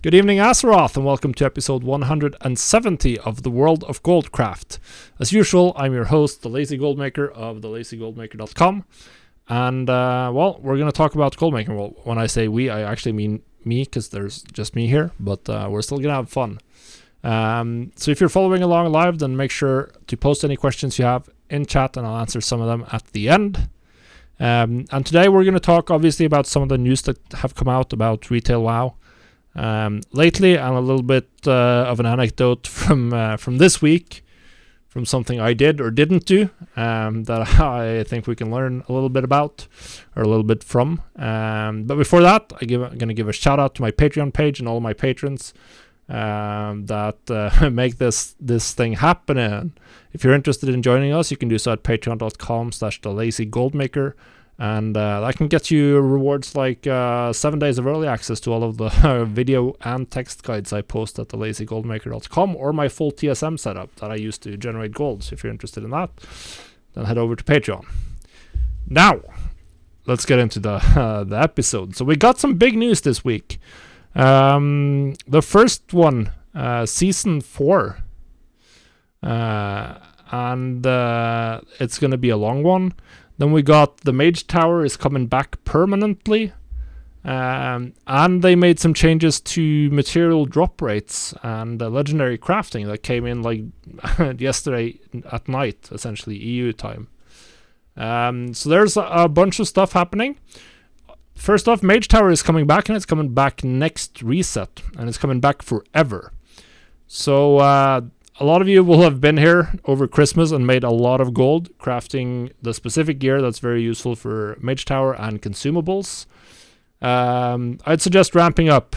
Good evening, Azeroth, and welcome to episode 170 of the World of Goldcraft. As usual, I'm your host, the Lazy Goldmaker of thelazygoldmaker.com, and well, we're going to talk about goldmaking. Well, when I say we, I actually mean me, because there's just me here, but we're still going to have fun. So if you're following along live, then make sure to post any questions you have in chat, and I'll answer some of them at the end. And today we're going to talk, obviously, about some of the news that have come out about retail WoW lately, and a little bit of an anecdote from this week, from something I did or didn't do that I think we can learn a little bit about, or a little bit from. But before that, I'm going to give a shout out to my Patreon page and all my patrons that make this thing happen. And if you're interested in joining us, you can do so at patreon.com/thelazygoldmaker. And that can get you rewards like 7 days of early access to all of the video and text guides I post at thelazygoldmaker.com, or my full TSM setup that I use to generate gold. So if you're interested in that, then head over to Patreon. Now, let's get into the episode. So we got some big news this week. The first one, Season 4. And it's going to be a long one. Then we got the Mage Tower is coming back permanently, and they made some changes to material drop rates and legendary crafting that came in like yesterday at night, essentially EU time. So there's a bunch of stuff happening. First off, Mage Tower is coming back, and it's coming back next reset, and it's coming back forever. So a lot of you will have been here over Christmas and made a lot of gold crafting the specific gear that's very useful for Mage Tower and consumables. I'd suggest ramping up.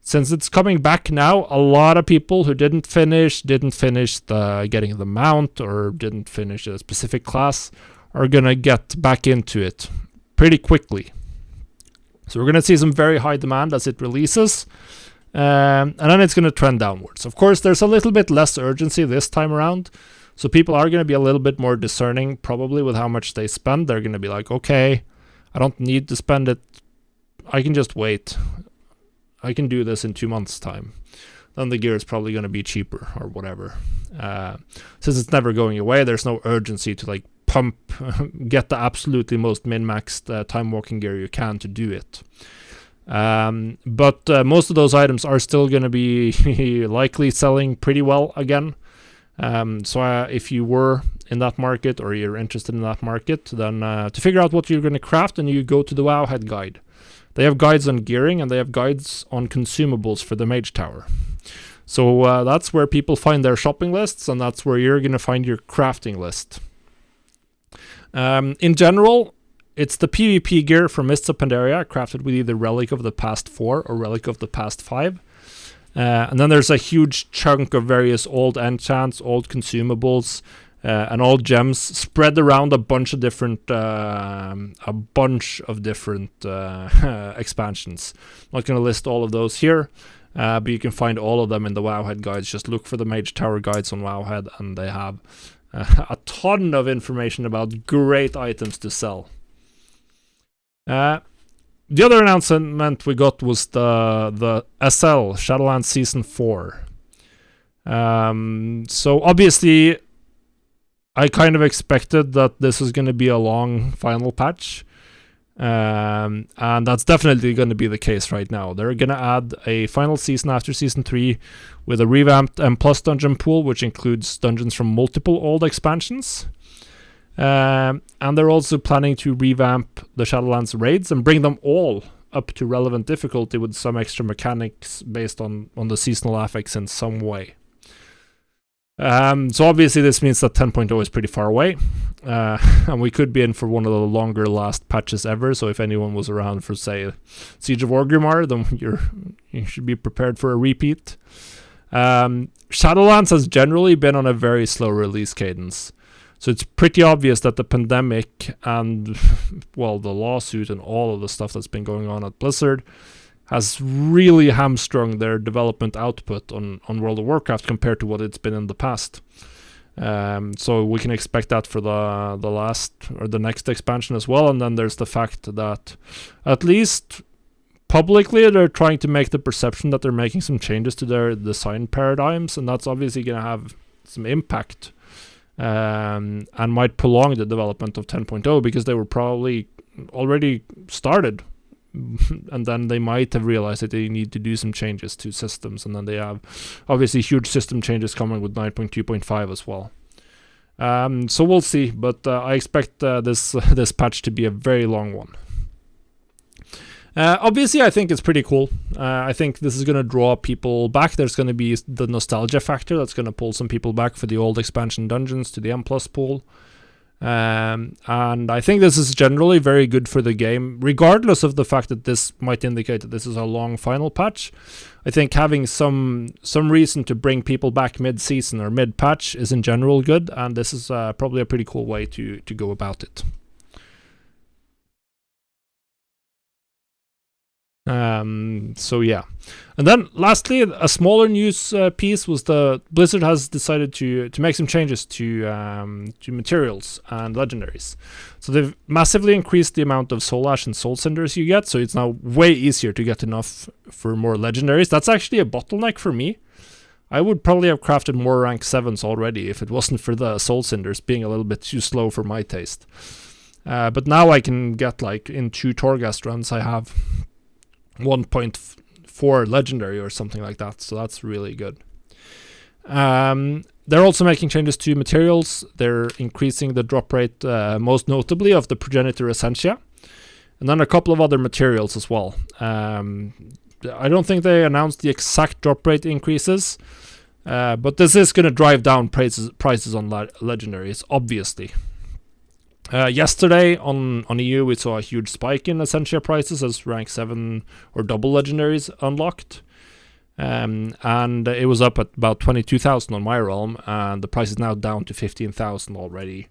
Since it's coming back now, a lot of people who didn't finish the getting the mount, or didn't finish a specific class, are going to get back into it pretty quickly. So we're going to see some very high demand as it releases. And then it's going to trend downwards. Of course, there's a little bit less urgency this time around, so people are going to be a little bit more discerning probably with how much they spend. They're going to be like, okay, I don't need to spend it, I can just wait, I can do this in 2 months time. Then the gear is probably going to be cheaper or whatever. Since it's never going away, there's no urgency to like pump get the absolutely most min-maxed time walking gear you can to do it. But most of those items are still going to be likely selling pretty well again. So if you were in that market, or you're interested in that market, then to figure out what you're going to craft, and you go to the Wowhead guide. They have guides on gearing, and they have guides on consumables for the Mage Tower. So that's where people find their shopping lists, and that's where you're going to find your crafting list. In general, it's the PvP gear from Mists of Pandaria, crafted with either Relic of the Past 4 or Relic of the Past 5. And then there's a huge chunk of various old enchants, old consumables, and old gems spread around a bunch of different expansions. I'm not going to list all of those here, but you can find all of them in the Wowhead guides. Just look for the Mage Tower guides on Wowhead, and they have a ton of information about great items to sell. The other announcement we got was the SL, Shadowlands Season 4. So obviously, I kind of expected that this was going to be a long final patch. And that's definitely going to be the case right now. They're going to add a final season after Season 3 with a revamped M+ dungeon pool, which includes dungeons from multiple old expansions. And they're also planning to revamp the Shadowlands raids and bring them all up to relevant difficulty with some extra mechanics based on the seasonal affix in some way. So obviously this means that 10.0 is pretty far away, and we could be in for one of the longer last patches ever. So if anyone was around for, say, Siege of Orgrimmar, then you should be prepared for a repeat. Shadowlands has generally been on a very slow release cadence. So it's pretty obvious that the pandemic and, well, the lawsuit and all of the stuff that's been going on at Blizzard has really hamstrung their development output on World of Warcraft compared to what it's been in the past. So we can expect that for the last or the next expansion as well. And then there's the fact that at least publicly they're trying to make the perception that they're making some changes to their design paradigms, and that's obviously going to have some impact and might prolong the development of 10.0 because they were probably already started and then they might have realized that they need to do some changes to systems, and then they have obviously huge system changes coming with 9.2.5 as well. So we'll see, but I expect this patch to be a very long one. Obviously, I think it's pretty cool. I think this is going to draw people back. There's going to be the nostalgia factor that's going to pull some people back for the old expansion dungeons to the M+ pool. And I think this is generally very good for the game, regardless of the fact that this might indicate that this is a long final patch. I think having some reason to bring people back mid-season or mid-patch is in general good, and this is probably a pretty cool way to go about it. So yeah, and then lastly, a smaller news piece was the Blizzard has decided to make some changes to materials and legendaries. So they've massively increased the amount of soul ash and soul cinders you get, so it's now way easier to get enough for more legendaries. That's actually a bottleneck for me. I would probably have crafted more rank 7s already if it wasn't for the soul cinders being a little bit too slow for my taste. But now I can get, like, in 2 Torghast runs I have 1.4 legendary or something like that, so that's really good. They're also making changes to materials. They're increasing the drop rate, most notably of the progenitor Essentia, and then a couple of other materials as well. I don't think they announced the exact drop rate increases, but this is going to drive down prices on legendaries, obviously. Yesterday on EU we saw a huge spike in Essentia prices as rank 7 or double legendaries unlocked, and it was up at about 22,000 on my realm, and the price is now down to 15,000 already,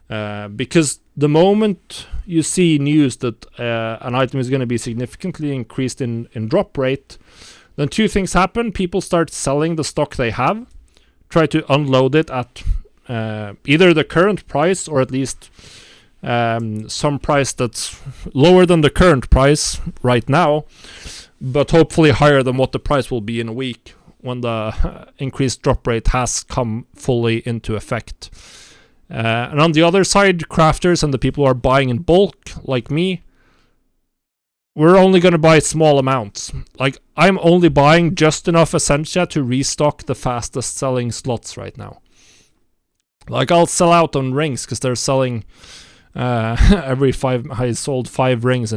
because the moment you see news that an item is going to be significantly increased in drop rate, then 2 things happen. People start selling the stock they have, try to unload it at either the current price or at least some price that's lower than the current price right now, but hopefully higher than what the price will be in a week when the increased drop rate has come fully into effect. And on the other side, crafters and the people who are buying in bulk, like me, we're only going to buy small amounts. Like, I'm only buying just enough Essentia to restock the fastest selling slots right now. Like, I'll sell out on rings because they're selling every 5. I sold 5 rings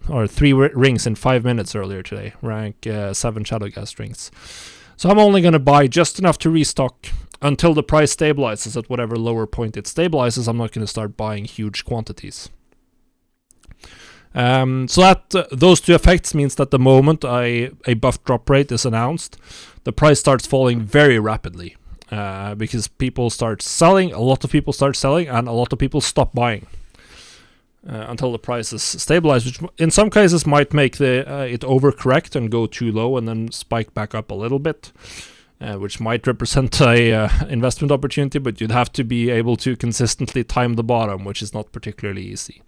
or 3 rings in 5 minutes earlier today, rank 7 Shadowlands rings. So I'm only going to buy just enough to restock until the price stabilizes at whatever lower point it stabilizes. I'm not going to start buying huge quantities. So that those 2 effects means that the moment a buff drop rate is announced, the price starts falling very rapidly. Because people start selling, a lot of people start selling, and a lot of people stop buying until the price is stabilized, which in some cases might make it overcorrect and go too low and then spike back up a little bit, which might represent a investment opportunity, but you'd have to be able to consistently time the bottom, which is not particularly easy.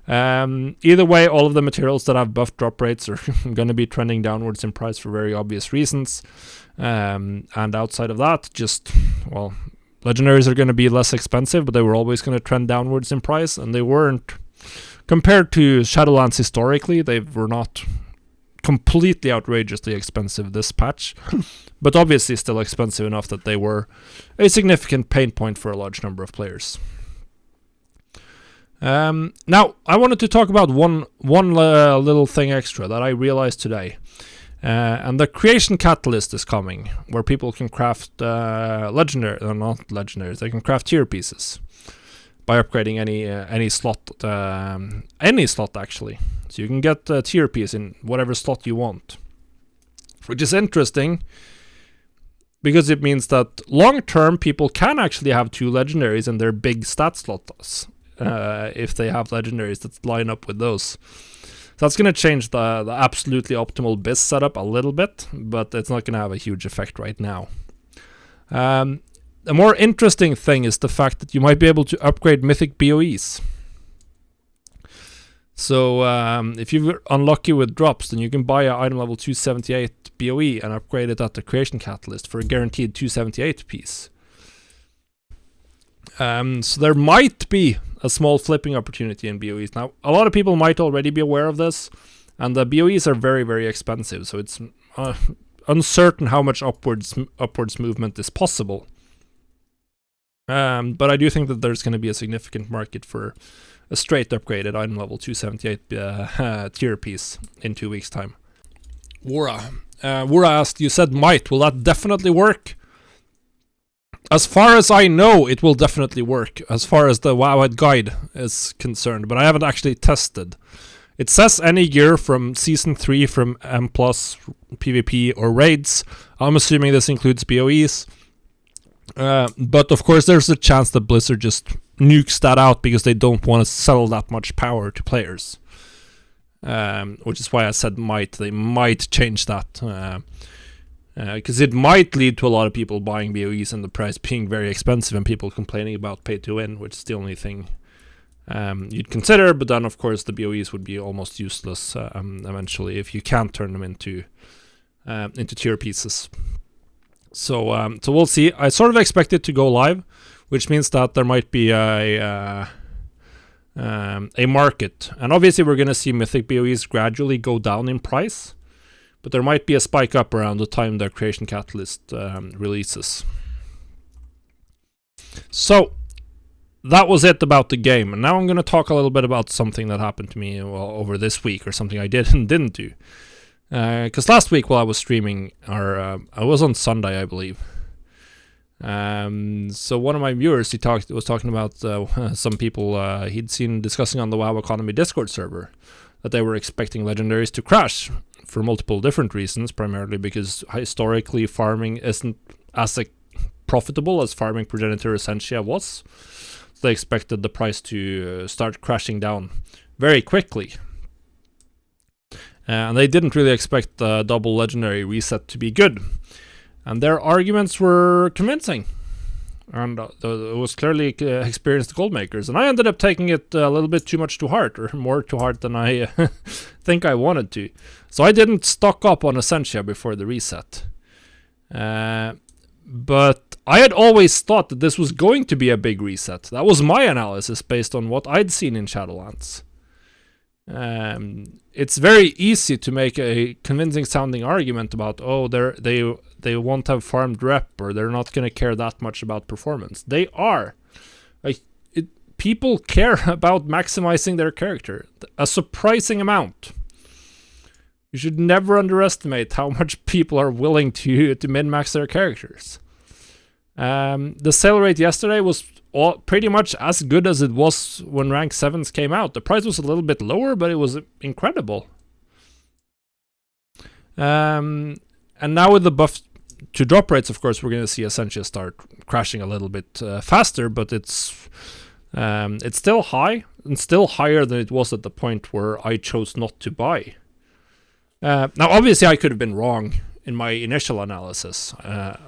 Either way, all of the materials that have buff drop rates are going to be trending downwards in price for very obvious reasons. And outside of that, just, well, legendaries are going to be less expensive, but they were always going to trend downwards in price, and they weren't, compared to Shadowlands historically, they were not completely outrageously expensive this patch, but obviously still expensive enough that they were a significant pain point for a large number of players. Now, I wanted to talk about one little thing extra that I realized today. And the creation catalyst is coming, where people can craft not legendaries, they can craft tier pieces by upgrading any slot actually. So you can get a tier piece in whatever slot you want, which is interesting because it means that long term people can actually have 2 legendaries in their big stat slots if they have legendaries that line up with those. So that's going to change the absolutely optimal biz setup a little bit, but it's not going to have a huge effect right now. The more interesting thing is the fact that you might be able to upgrade mythic BOEs. So if you're unlucky with drops, then you can buy an item level 278 BOE and upgrade it at the Creation Catalyst for a guaranteed 278 piece. So there might be a small flipping opportunity in BOEs. Now, a lot of people might already be aware of this, and the BOEs are very, very expensive, so it's uncertain how much upwards movement is possible. But I do think that there's going to be a significant market for a straight upgraded item level 278 tier piece in 2 weeks' time. Wura asked, you said might, will that definitely work? As far as I know, it will definitely work, as far as the Wowhead guide is concerned, but I haven't actually tested. It says any gear from Season 3 from M+, PvP, or raids. I'm assuming this includes BOEs. But of course there's a chance that Blizzard just nukes that out because they don't want to sell that much power to players. Which is why I said might. They might change that. Because it might lead to a lot of people buying BOEs and the price being very expensive and people complaining about pay to win, which is the only thing you'd consider. But then of course the BOEs would be almost useless eventually if you can't turn them into tier pieces. So we'll see. I sort of expect it to go live, which means that there might be a market. And obviously we're going to see Mythic BOEs gradually go down in price, but there might be a spike up around the time their Creation Catalyst releases. So that was it about the game. And now I'm going to talk a little bit about something that happened to me over this week, or something I did and didn't do. Because last week while I was streaming, or I was on Sunday, I believe. So one of my viewers, was talking about some people he'd seen discussing on the WoW Economy Discord server that they were expecting Legendaries to crash for multiple different reasons, primarily because historically farming isn't as profitable as farming Progenitor Essentia was. So they expected the price to start crashing down very quickly. And they didn't really expect the double legendary reset to be good. And their arguments were convincing. And it was clearly experienced goldmakers. And I ended up taking it a little bit too much to heart, or more to heart than I think I wanted to. So I didn't stock up on Essentia before the reset. But I had always thought that this was going to be a big reset. That was my analysis based on what I'd seen in Shadowlands. It's very easy to make a convincing sounding argument about, oh, they won't have farmed rep, or they're not going to care that much about performance. They are. People care about maximizing their character, a surprising amount. You should never underestimate how much people are willing to min-max their characters. The sale rate yesterday was pretty much as good as it was when rank 7s came out. The price was a little bit lower, but it was incredible. And now with the buff to drop rates, of course, we're going to see Essentia start crashing a little bit faster, but it's still high, and still higher than it was at the point where I chose not to buy. Now, obviously, I could have been wrong in my initial analysis,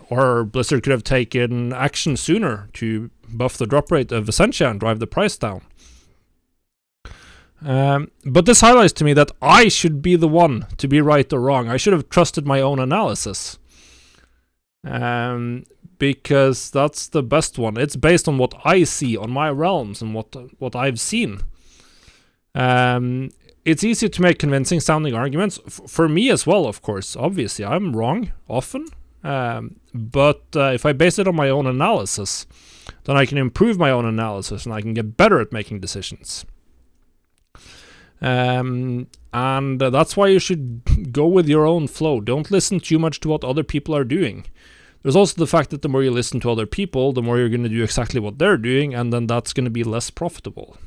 or Blizzard could have taken action sooner to buff the drop rate of Essentia and drive the price down. But this highlights to me that I should be the one to be right or wrong. I should have trusted my own analysis. Because that's the best one. It's based on what I see on my realms and what I've seen. It's easy to make convincing sounding arguments. For me as well, of course. Obviously, I'm wrong often. But if I base it on my own analysis, then I can improve my own analysis and I can get better at making decisions. And that's why you should go with your own flow. Don't listen too much to what other people are doing. There's also the fact that the more you listen to other people, the more you're going to do exactly what they're doing, and then that's going to be less profitable.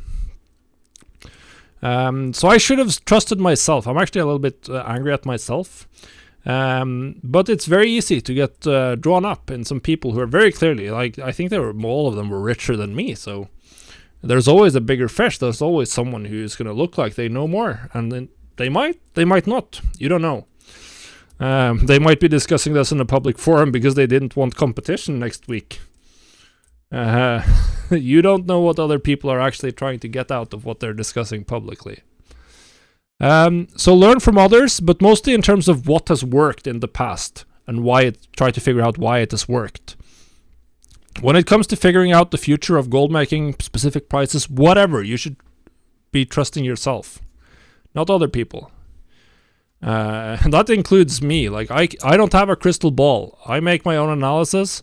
So I should have trusted myself. I'm actually a little bit angry at myself. But it's very easy to get drawn up in some people who are very clearly, like, I think all of them were richer than me, so there's always a bigger fish. There's always someone who's going to look like they know more, and then they might not. You don't know. They might be discussing this in a public forum because they didn't want competition next week. You don't know what other people are actually trying to get out of what they're discussing publicly. So learn from others, but mostly in terms of what has worked in the past and try to figure out why it has worked. When it comes to figuring out the future of gold making, specific prices, whatever, you should be trusting yourself, not other people. And that includes me. Like, I don't have a crystal ball. I make my own analysis.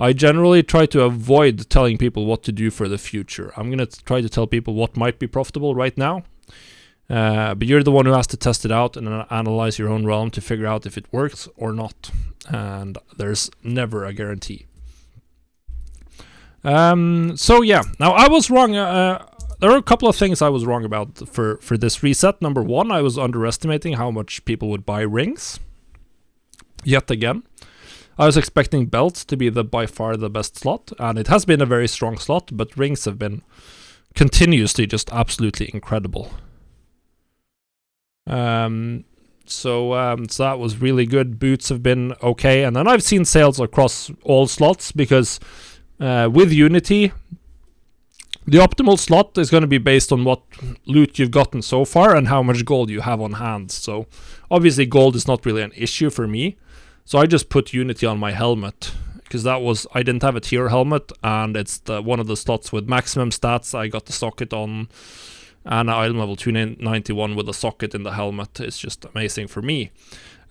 I generally try to avoid telling people what to do for the future. I'm going to try to tell people what might be profitable right now. But you're the one who has to test it out and analyze your own realm to figure out if it works or not. And there's never a guarantee. So yeah, now I was wrong. There are a couple of things I was wrong about for this reset. Number one, I was underestimating how much people would buy rings. Yet again, I was expecting belts to be by far the best slot, and it has been a very strong slot, but rings have been continuously just absolutely incredible. So that was really good. Boots have been okay, and then I've seen sales across all slots because with Unity, the optimal slot is going to be based on what loot you've gotten so far and how much gold you have on hand. So obviously gold is not really an issue for me. So I just put Unity on my helmet because I didn't have a tier helmet, and it's one of the slots with maximum stats. I got the socket on, and item level 291 with a socket in the helmet. It's just amazing for me.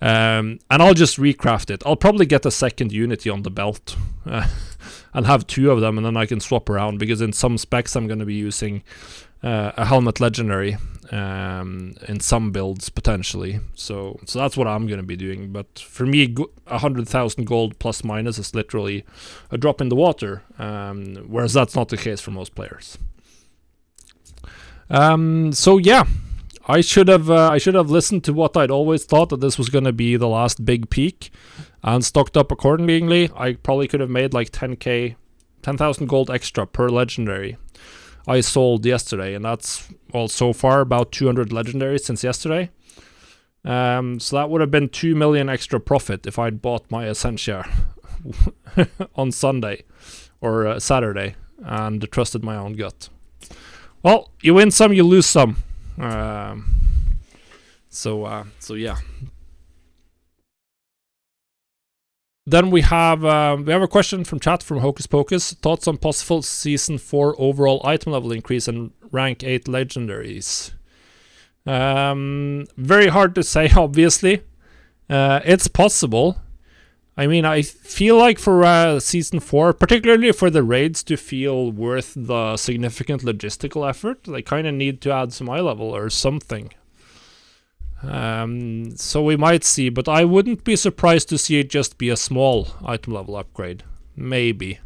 And I'll just recraft it. I'll probably get a second Unity on the belt and have two of them, and then I can swap around, because in some specs I'm going to be using a helmet legendary in some builds potentially. So that's what I'm going to be doing. But for me, 100,000 gold plus minus is literally a drop in the water, whereas that's not the case for most players. So yeah, I should have listened to what I'd always thought, that this was going to be the last big peak, and stocked up accordingly. I probably could have made like 10,000 gold extra per legendary I sold yesterday, and that's, well, so far about 200 legendaries since yesterday. So that would have been 2 million extra profit if I'd bought my Essentia on Sunday or Saturday and trusted my own gut. Well, you win some, you lose some. So yeah. Then we have a question from chat from Hocus Pocus. Thoughts on possible Season 4 overall item level increase and rank 8 legendaries? Very hard to say, obviously. It's possible. I mean, I feel like for Season 4, particularly for the raids to feel worth the significant logistical effort, they kind of need to add some eye level or something. So we might see, but I wouldn't be surprised to see it just be a small item level upgrade. Maybe.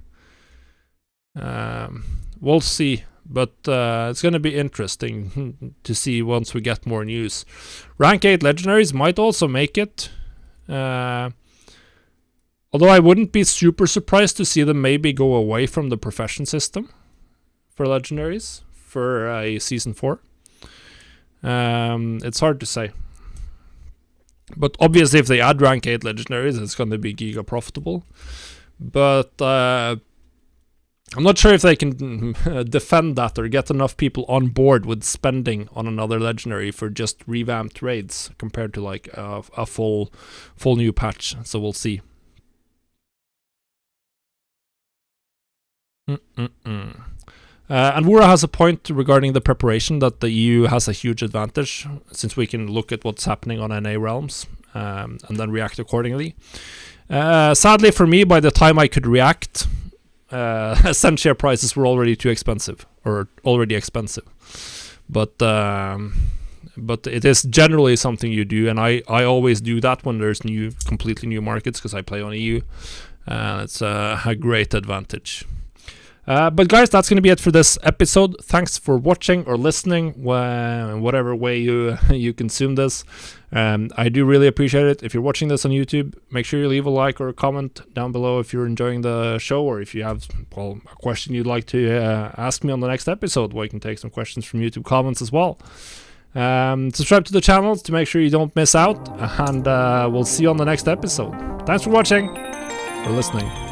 We'll see, but it's going to be interesting to see once we get more news. Rank 8 legendaries might also make it. Although I wouldn't be super surprised to see them maybe go away from the profession system for legendaries for a Season 4. It's hard to say. But obviously if they add rank 8 legendaries, it's going to be giga profitable. But I'm not sure if they can defend that or get enough people on board with spending on another legendary for just revamped raids compared to like a full new patch. So we'll see. And Wura has a point regarding the preparation, that the EU has a huge advantage since we can look at what's happening on NA realms and then react accordingly. Sadly for me, by the time I could react, Essentia prices were already too expensive, or already expensive. But it is generally something you do, and I always do that when there's completely new markets, because I play on EU. It's a great advantage. But guys, that's going to be it for this episode. Thanks for watching or listening, whatever way you consume this. I do really appreciate it. If you're watching this on YouTube, make sure you leave a like or a comment down below if you're enjoying the show, or if you have a question you'd like to ask me on the next episode, where you can take some questions from YouTube comments as well. Subscribe to the channel to make sure you don't miss out, and we'll see you on the next episode. Thanks for watching or listening.